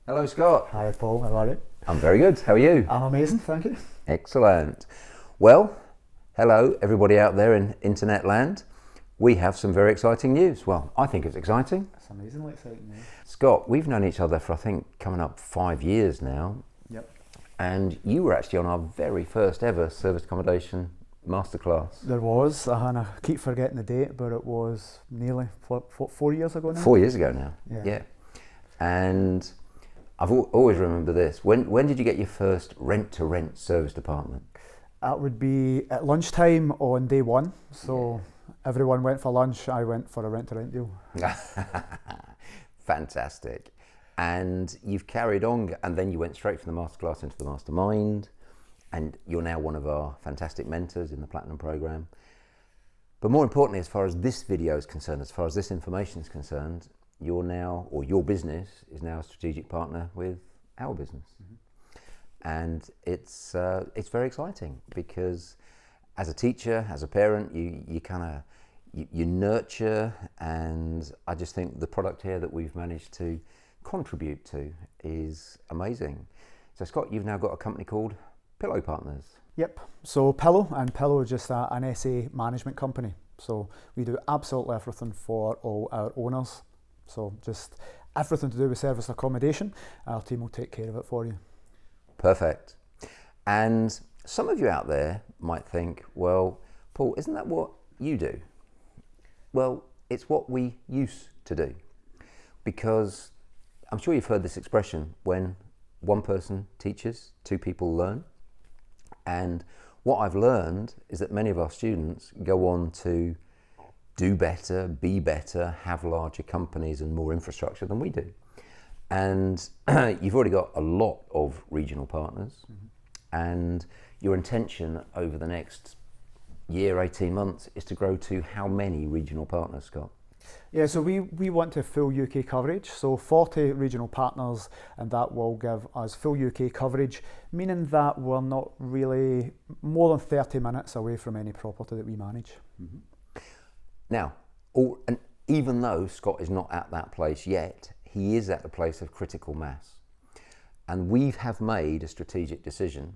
Hello, Scott. Hi Paul, how are you? I'm very good. How are you? I'm amazing, thank you. Excellent. Well, hello, everybody out there in internet land. We have some very exciting news. Well, I think it's exciting. It's amazingly exciting news. Scott, we've known each other for, I think, coming up 5 years now. Yep. And you were actually on our very first ever service accommodation masterclass. There was, and I keep forgetting the date, but it was nearly 4 years ago now. 4 years ago now. Yeah. And I've always remember this. When did you get your first rent-to-rent service department? That would be at lunchtime on day one. So everyone went for lunch, I went for a rent-to-rent deal. Fantastic. And you've carried on, and then you went straight from the masterclass into the mastermind, and you're now one of our fantastic mentors in the Platinum program. But more importantly, as far as this video is concerned, as far as this information is concerned, you're now, or your business is now a strategic partner with our business. Mm-hmm. And it's very exciting because as a teacher, as a parent, you nurture, and I just think the product here that we've managed to contribute to is amazing. So Scott, you've now got a company called Pillow Partners. Yep, so Pillow is just an SA management company. So we do absolutely everything for all our owners. So just everything to do with service accommodation, our team will take care of it for you. Perfect. And some of you out there might think, well, Paul, isn't that what you do? Well, it's what we used to do, because I'm sure you've heard this expression, when one person teaches, two people learn. And what I've learned is that many of our students go on to do better, be better, have larger companies and more infrastructure than we do. And you've already got a lot of regional partners. Mm-hmm. And your intention over the next year, 18 months, is to grow to how many regional partners, Scott? Yeah, so we want to full UK coverage, so 40 regional partners, and that will give us full UK coverage, meaning that we're not really more than 30 minutes away from any property that we manage. Mm-hmm. Now, and even though Scott is not at that place yet, he is at the place of critical mass. And we have made a strategic decision.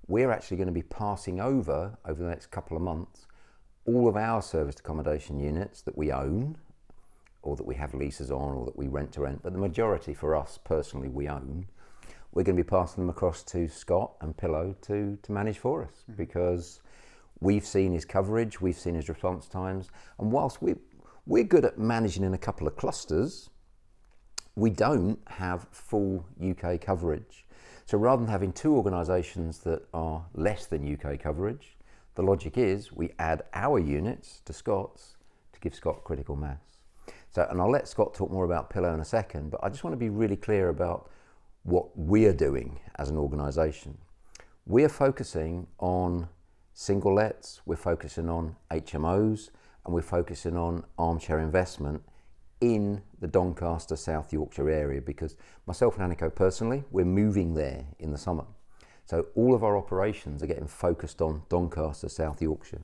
We're actually going to be passing over the next couple of months, all of our serviced accommodation units that we own, or that we have leases on, or that we rent to rent, but the majority for us personally we own. We're going to be passing them across to Scott and Pillow to manage for us, mm-hmm. because we've seen his coverage, we've seen his response times, and whilst we're good at managing in a couple of clusters, we don't have full UK coverage. So rather than having two organisations that are less than UK coverage, the logic is we add our units to Scott's to give Scott critical mass. So, and I'll let Scott talk more about Pillow in a second, but I just want to be really clear about what we're doing as an organisation. We're focusing on single lets, we're focusing on HMOs, and we're focusing on armchair investment in the Doncaster, South Yorkshire area, because myself and Anniko personally, we're moving there in the summer. So all of our operations are getting focused on Doncaster, South Yorkshire.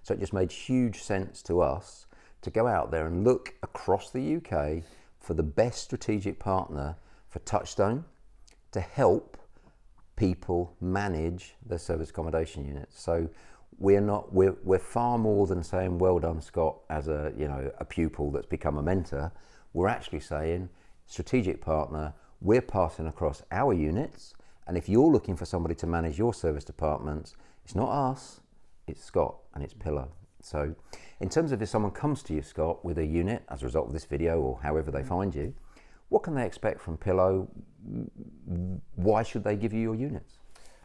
So it just made huge sense to us to go out there and look across the UK for the best strategic partner for Touchstone to help people manage their service accommodation units. So we're far more than saying, well done, Scott, as a pupil that's become a mentor. We're actually saying, strategic partner, we're passing across our units, and if you're looking for somebody to manage your service departments, it's not us, it's Scott and it's Pillow. So in terms of if someone comes to you, Scott, with a unit as a result of this video or however they find you, what can they expect from Pillow? Why should they give you your units?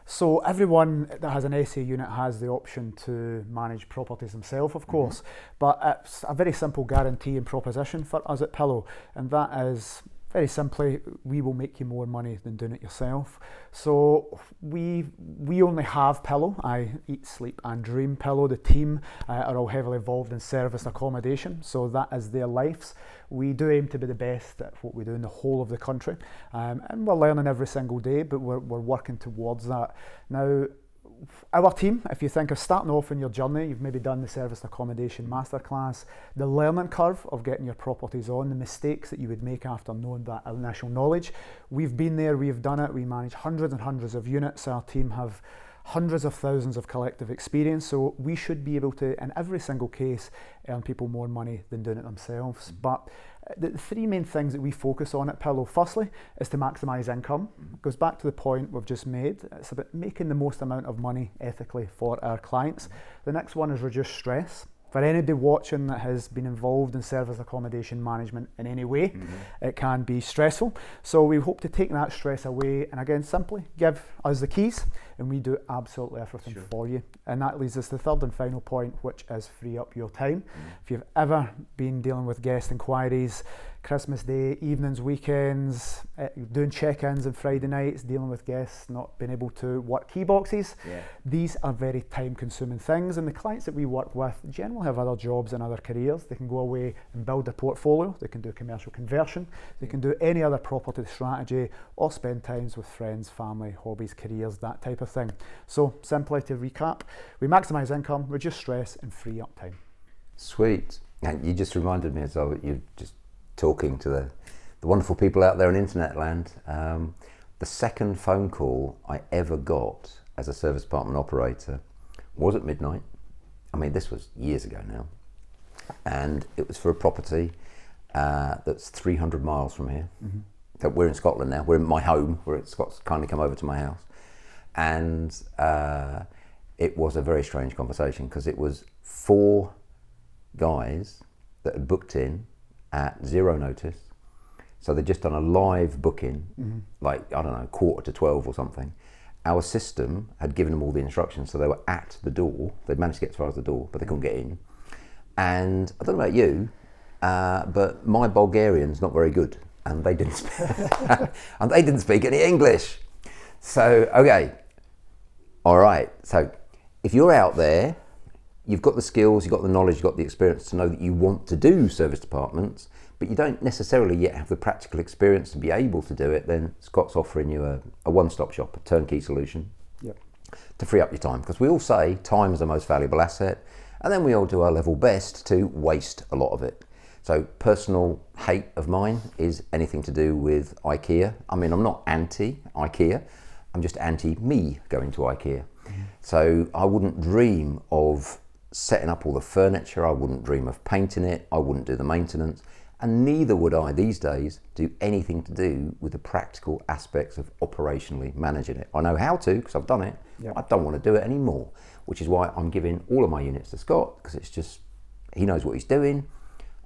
So everyone that has an SA unit has the option to manage properties themselves, of course, mm-hmm. but it's a very simple guarantee and proposition for us at Pillow, and that is very simply, we will make you more money than doing it yourself. So we only have Pillow. I eat, sleep and dream Pillow. The team are all heavily involved in service accommodation, so that is their lives. We do aim to be the best at what we do in the whole of the country, and we're learning every single day, but we're working towards that. Now, our team, if you think of starting off in your journey, you've maybe done the serviced accommodation masterclass, the learning curve of getting your properties on, the mistakes that you would make after knowing that initial knowledge. We've been there, we've done it, we manage hundreds and hundreds of units. Our team have hundreds of thousands of collective experience, so we should be able to, in every single case, earn people more money than doing it themselves. But the three main things that we focus on at Pillow, firstly, is to maximise income. It goes back to the point we've just made. It's about making the most amount of money ethically for our clients. The next one is reduce stress. For anybody watching that has been involved in service accommodation management in any way, it can be stressful. So we hope to take that stress away, and again, simply give us the keys and we do absolutely everything for you. And that leads us to the third and final point, which is free up your time. If you've ever been dealing with guest inquiries, Christmas Day, evenings, weekends, doing check-ins on Friday nights, dealing with guests not being able to work key boxes, these are very time-consuming things, and the clients that we work with generally have other jobs and other careers. They can go away and build a portfolio, they can do commercial conversion, they can do any other property strategy, or spend times with friends, family, hobbies, careers, that type of thing. So simply to recap, we maximise income, reduce stress and free up time. Sweet. And you just reminded me as well that you just talking to the wonderful people out there in internet land. The second phone call I ever got as a service department operator was at midnight. I mean, this was years ago now. And it was for a property that's 300 miles from here. That we're in Scotland now. We're in my home, where Scott's kindly come over to my house. And it was a very strange conversation, because it was 4 guys that had booked in at 0 notice. So they'd just done a live booking, like, I don't know, 11:45 or something. Our system had given them all the instructions, so they were at the door. They'd managed to get as far as the door, but they couldn't get in. And I don't know about you, but my Bulgarian's not very good, and they didn't speak any English. So, okay, all right. So if you're out there, you've got the skills, you've got the knowledge, you've got the experience to know that you want to do service departments, but you don't necessarily yet have the practical experience to be able to do it, then Scott's offering you a one-stop shop, a turnkey solution to free up your time. Because we all say time is the most valuable asset, and then we all do our level best to waste a lot of it. So personal hate of mine is anything to do with IKEA. I mean, I'm not anti-IKEA, I'm just anti-me going to IKEA. So I wouldn't dream of setting up all the furniture, I wouldn't dream of painting it, I wouldn't do the maintenance, and neither would I these days do anything to do with the practical aspects of operationally managing it. I know how to, because I've done it, I don't want to do it anymore, which is why I'm giving all of my units to Scott, because it's just, he knows what he's doing,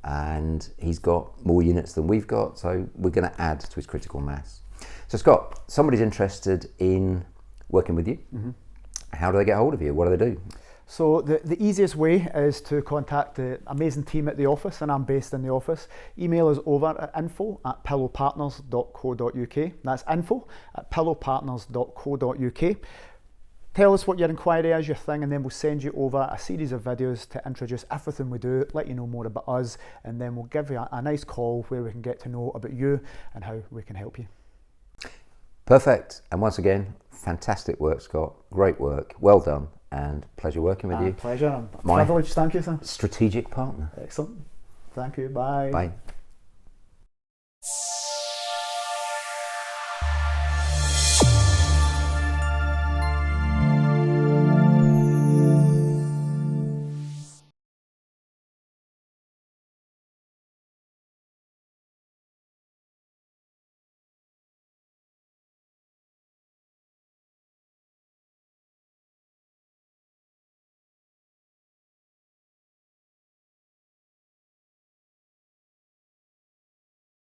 and he's got more units than we've got, so we're going to add to his critical mass. So Scott, somebody's interested in working with you. How do they get hold of you? What do they do? So the easiest way is to contact the amazing team at the office, and I'm based in the office. Email us over at info@pillowpartners.co.uk. That's info@pillowpartners.co.uk. Tell us what your inquiry is, your thing, and then we'll send you over a series of videos to introduce everything we do, let you know more about us, and then we'll give you a nice call where we can get to know about you and how we can help you. Perfect. And once again, fantastic work, Scott. Great work. Well done. And pleasure working with you. Pleasure. Privilege. Thank you, sir. Strategic partner. Excellent. Thank you. Bye. Bye.